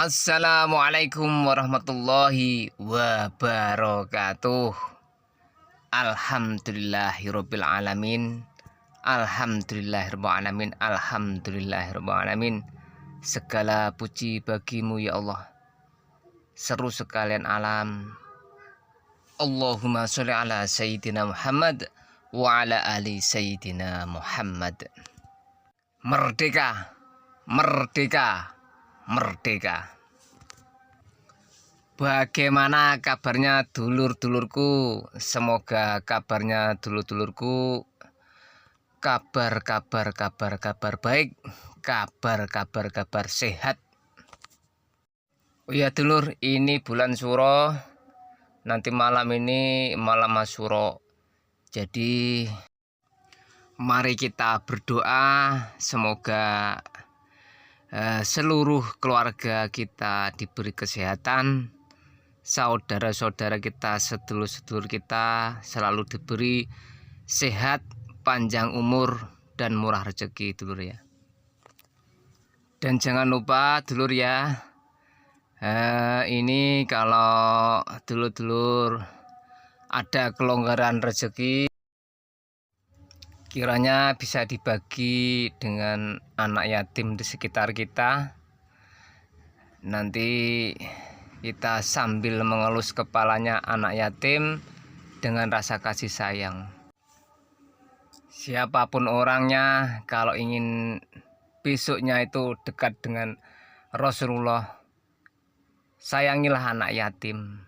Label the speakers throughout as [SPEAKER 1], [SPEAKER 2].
[SPEAKER 1] Assalamualaikum warahmatullahi wabarakatuh. Alhamdulillahirabbil alamin. Alhamdulillahirabbil alamin. Alhamdulillahirabbil alamin. Segala puji bagimu ya Allah, seru sekalian alam. Allahumma sholli ala sayyidina Muhammad wa ala ali sayyidina Muhammad. Merdeka, merdeka, merdeka. Bagaimana kabarnya dulur-dulurku? Semoga kabarnya dulur-dulurku kabar baik, kabar sehat. Oh ya dulur, ini bulan Suro. Nanti malam ini malam Asyura. Jadi mari kita berdoa semoga seluruh keluarga kita diberi kesehatan, saudara-saudara kita, sedulur-sedulur kita selalu diberi sehat, panjang umur, dan murah rezeki dulur ya. Dan jangan lupa dulur ya, ini kalau dulur-dulur ada kelonggaran rezeki, kiranya bisa dibagi dengan anak yatim di sekitar kita. Nanti kita sambil mengelus kepalanya anak yatim dengan rasa kasih sayang. Siapapun orangnya, kalau ingin besoknya itu dekat dengan Rasulullah, sayangilah anak yatim.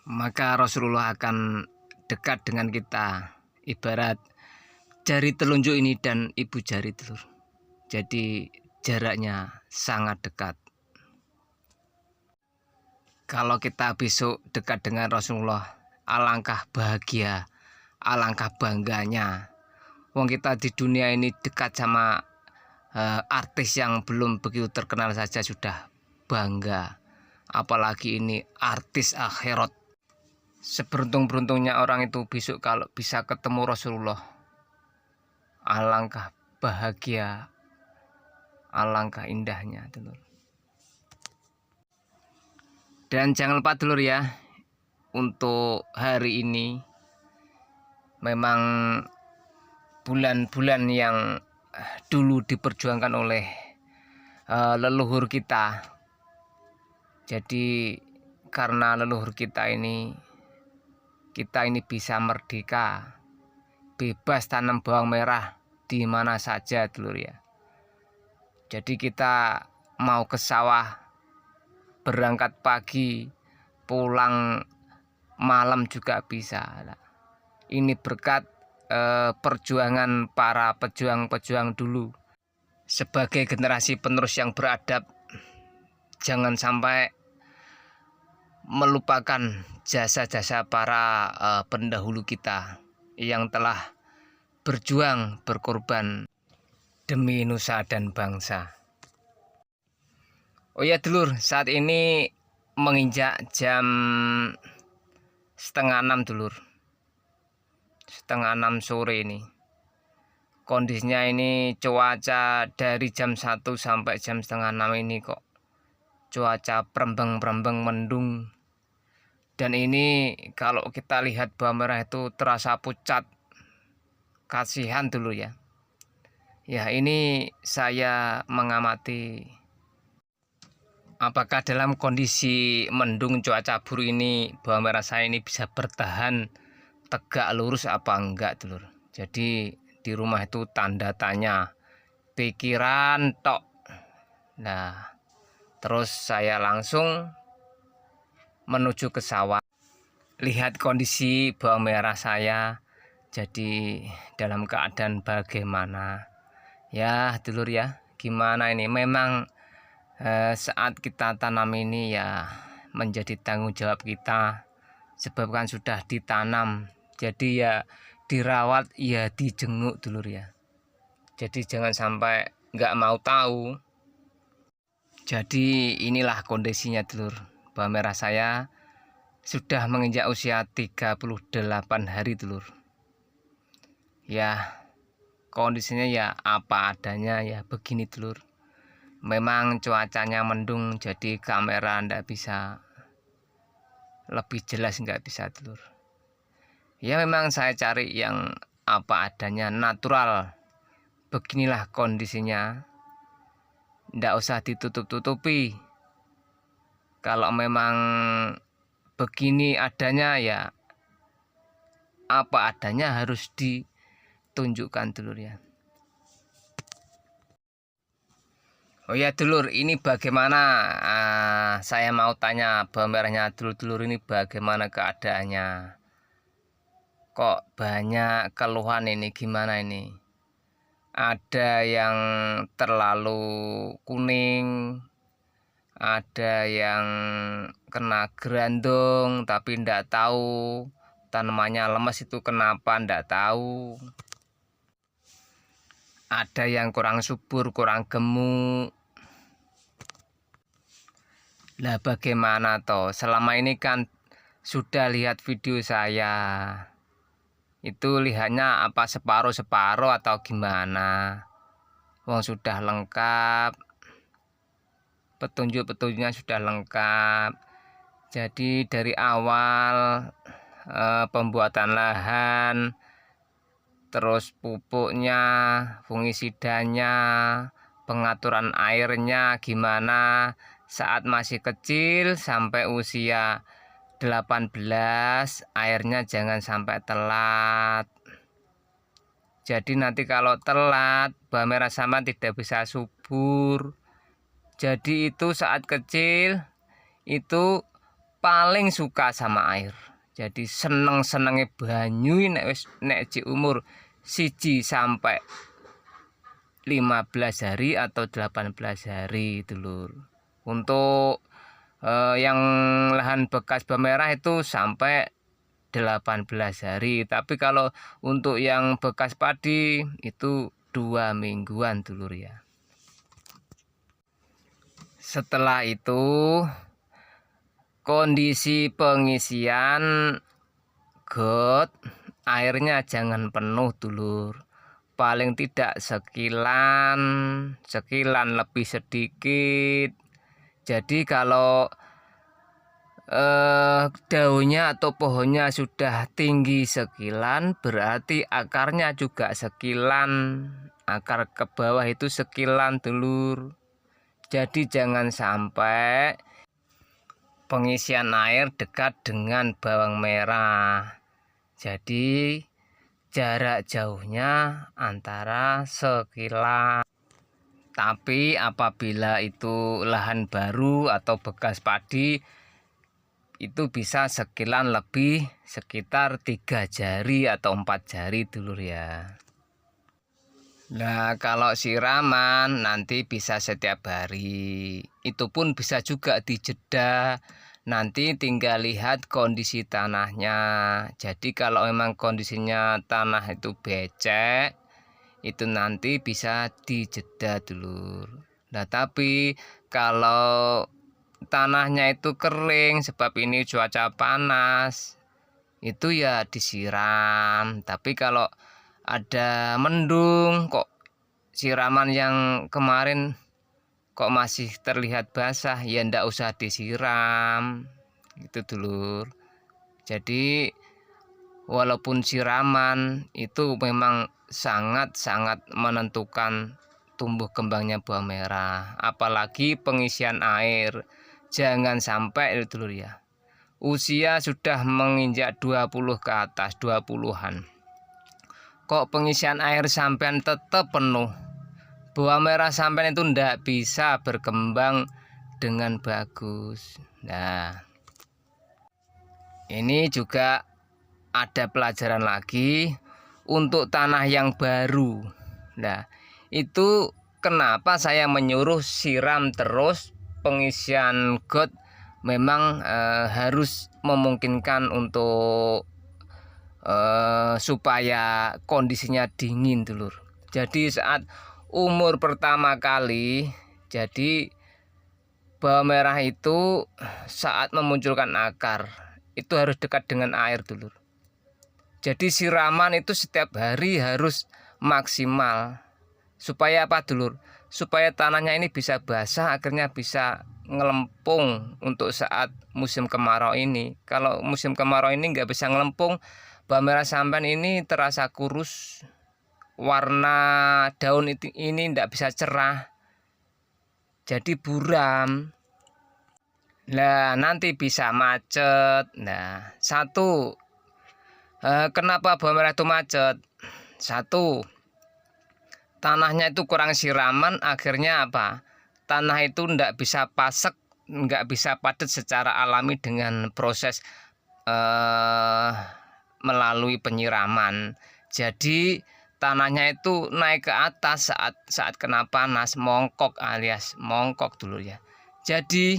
[SPEAKER 1] Maka Rasulullah akan dekat dengan kita, ibarat jari telunjuk ini dan ibu jari telur. Jadi jaraknya sangat dekat. Kalau kita besok dekat dengan Rasulullah, alangkah bahagia, alangkah bangganya. Wong kita di dunia ini dekat sama artis yang belum begitu terkenal saja sudah bangga, apalagi ini artis akhirat. Seberuntung-beruntungnya orang itu besok kalau bisa ketemu Rasulullah. Alangkah bahagia, alangkah indahnya dulur. Dan jangan lupa dulur ya, untuk hari ini memang bulan-bulan yang dulu diperjuangkan oleh leluhur kita. Jadi karena leluhur kita ini bisa merdeka, bebas tanam bawang merah di mana saja dulur ya. Jadi kita mau ke sawah, berangkat pagi, pulang malam juga bisa. Ini berkat perjuangan para pejuang-pejuang dulu. Sebagai generasi penerus yang beradab, jangan sampai melupakan jasa-jasa para pendahulu kita yang telah berjuang, berkorban demi nusa dan bangsa. Oh ya dulur, saat ini menginjak jam 5:30 dulur, 5:30 sore ini. Kondisinya ini cuaca dari jam 1 sampai jam 5:30 ini kok cuaca perembang-perembang mendung. Dan ini kalau kita lihat bawang merah itu terasa pucat, kasihan dulu ya. Ya ini saya mengamati apakah dalam kondisi mendung cuaca buruk ini bawang merah saya ini bisa bertahan tegak lurus apa enggak dulur. Jadi di rumah itu tanda tanya, pikiran tok. Nah terus saya langsung menuju ke sawah, lihat kondisi bawang merah saya jadi dalam keadaan bagaimana ya dulur ya. Gimana ini, memang saat kita tanam ini ya menjadi tanggung jawab kita, sebab kan sudah ditanam, jadi ya dirawat, ya dijenguk dulur ya. Jadi jangan sampai nggak mau tahu. Jadi inilah kondisinya dulur. Bawang merah saya sudah menginjak usia 38 hari dulur. Ya kondisinya ya apa adanya ya begini dulur. memang cuacanya mendung, jadi kamera ndak bisa lebih jelas, nggak bisa dulur. Ya memang saya cari yang apa adanya, natural. Beginilah kondisinya, ndak usah ditutup-tutupi. Kalau memang begini adanya, ya apa adanya harus ditunjukkan dulur ya. Oh ya dulur, ini bagaimana, saya mau tanya bawang merahnya dulur-dulur ini bagaimana keadaannya? Kok banyak keluhan ini, gimana ini? Ada yang terlalu kuning, ada yang kena gerandong tapi ndak tahu tanamannya lemes itu kenapa, ndak tahu. Ada yang kurang subur, kurang gemuk. Nah bagaimana toh? Selama ini kan sudah lihat video saya, itu lihatnya apa separuh-separuh atau gimana? Wong sudah lengkap, petunjuk-petunjuknya sudah lengkap. Jadi dari awal pembuatan lahan, terus pupuknya, fungisidanya, pengaturan airnya gimana, saat masih kecil sampai usia 18 airnya jangan sampai telat. Jadi nanti kalau telat bawang merah sampan tidak bisa subur. Jadi itu saat kecil itu paling suka sama air. Jadi seneng-senenge banyu nek umur 1 sampai 15 hari atau 18 hari dulur. Untuk yang lahan bekas bawang merah itu sampai 18 hari. Tapi kalau untuk yang bekas padi itu 2 mingguan dulur ya. Setelah itu kondisi pengisian got, airnya jangan penuh dulur. Paling tidak sekilan lebih sedikit. Jadi kalau daunnya atau pohonnya sudah tinggi sekilan, berarti akarnya juga sekilan, akar ke bawah itu sekilan dulur. Jadi jangan sampai pengisian air dekat dengan bawang merah. Jadi jarak jauhnya antara sekilan. Tapi apabila itu lahan baru atau bekas padi, itu bisa sekilan lebih, sekitar 3 jari atau 4 jari dulur ya. Nah kalau siraman nanti bisa setiap hari, itu pun bisa juga dijeda. Nanti tinggal lihat kondisi tanahnya. Jadi kalau memang kondisinya tanah itu becek, itu nanti bisa dijeda dulur. Nah tapi kalau tanahnya itu kering sebab ini cuaca panas, itu ya disiram. Tapi kalau ada mendung, kok siraman yang kemarin kok masih terlihat basah, ya ndak usah disiram gitu dulur. Jadi walaupun siraman itu memang sangat-sangat menentukan tumbuh kembangnya bawang merah, apalagi pengisian air. Jangan sampai dulur ya, usia sudah menginjak 20 ke atas, 20-an, kok pengisian air sampean tetap penuh, bawang merah sampean itu ndak bisa berkembang dengan bagus. Nah ini juga ada pelajaran lagi untuk tanah yang baru. Nah itu kenapa saya menyuruh siram terus pengisian got, memang harus memungkinkan untuk supaya kondisinya dingin dulur. Jadi saat umur pertama kali, jadi bawang merah itu saat memunculkan akar itu harus dekat dengan air dulur. Jadi siraman itu setiap hari harus maksimal. Supaya apa dulur? supaya tanahnya ini bisa basah, akhirnya bisa ngelempung untuk saat musim kemarau ini. Kalau musim kemarau ini nggak bisa ngelempung, bawang merah sampan ini terasa kurus, warna daun ini nggak bisa cerah, jadi buram. Nah, nanti bisa macet. Nah, kenapa bawang merah itu macet? Satu, tanahnya itu kurang siraman, akhirnya apa? Tanah itu nggak bisa pasek, nggak bisa padat secara alami dengan proses melalui penyiraman. Jadi tanahnya itu naik ke atas saat kena panas, mongkok alias mongkok dulu ya. Jadi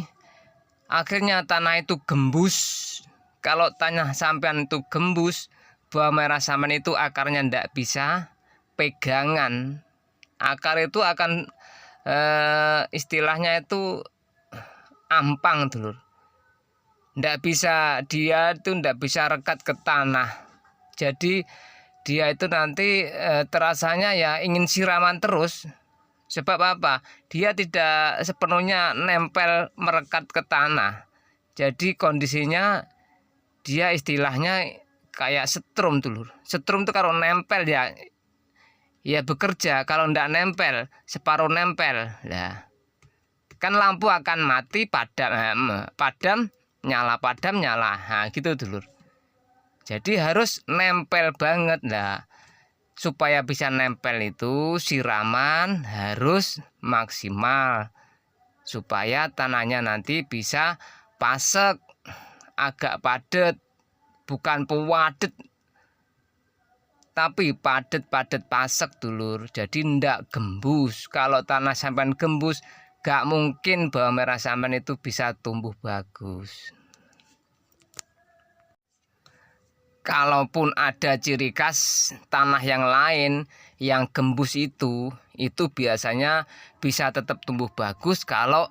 [SPEAKER 1] akhirnya tanah itu gembus. Kalau tanah sampean itu gembus, bawang merah sampean itu akarnya ndak bisa pegangan. Akar itu akan istilahnya itu ampang dulur. Ndak bisa, dia itu ndak bisa rekat ke tanah. Jadi dia itu nanti terasanya ya ingin siraman terus. Sebab apa? Dia tidak sepenuhnya nempel merekat ke tanah. Jadi kondisinya dia istilahnya kayak setrum dulur. Setrum itu kalau nempel ya bekerja, kalau ndak nempel separuh nempel. Nah, kan lampu akan mati, padam nyala, padam nyala. Nah, gitu dulur. Jadi harus nempel banget. Nah, supaya bisa nempel itu siraman harus maksimal supaya tanahnya nanti bisa pasek, agak padat, bukan pewadet tapi padat pasek dulur. Jadi ndak gembus. Kalau tanah sampean gembus, gak mungkin bawang merah sampean itu bisa tumbuh bagus. Kalaupun ada ciri khas tanah yang lain yang gembus itu biasanya bisa tetap tumbuh bagus kalau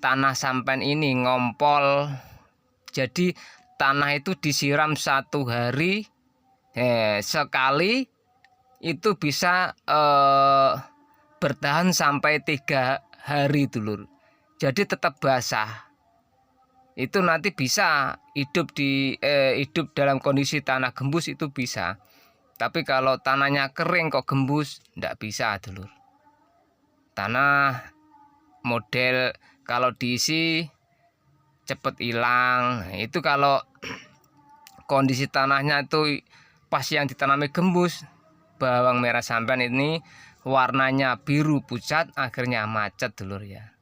[SPEAKER 1] tanah sampan ini ngompol. Jadi tanah itu disiram 1 hari sekali itu bisa bertahan sampai 3 hari dulur. Jadi tetap basah. Itu nanti bisa hidup dalam kondisi tanah gembus itu bisa. Tapi kalau tanahnya kering kok gembus, ndak bisa dulur. Tanah model kalau diisi cepet hilang. Itu kalau kondisi tanahnya itu pas yang ditanami gembus, bawang merah sampan ini warnanya biru pucat, akhirnya macet dulur ya.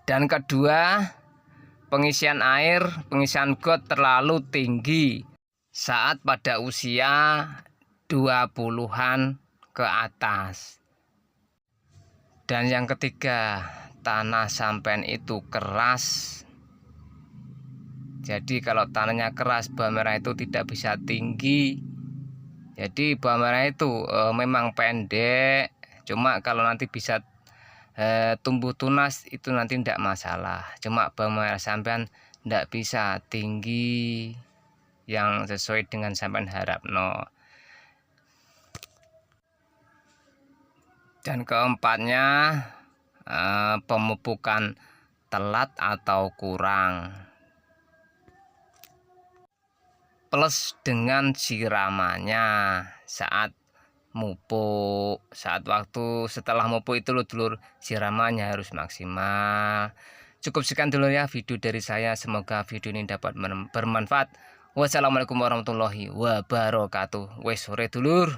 [SPEAKER 1] Dan kedua, pengisian air, pengisian got terlalu tinggi saat pada usia 20-an ke atas. Dan yang ketiga, tanah sampan itu keras. Jadi kalau tanahnya keras, bawang merah itu tidak bisa tinggi. Jadi bawang merah itu memang pendek, cuma kalau nanti bisa tumbuh tunas itu nanti tidak masalah. Cuma bawang merah sampean tidak bisa tinggi yang sesuai dengan sampean harap no. Dan keempatnya pemupukan telat atau kurang plus dengan siramannya saat mupuk, saat waktu setelah mupuk itu loh dulur, siramannya harus maksimal. Cukup sekian dulu ya video dari saya, semoga video ini dapat bermanfaat. Wassalamualaikum warahmatullahi wabarakatuh. Wes sore dulur.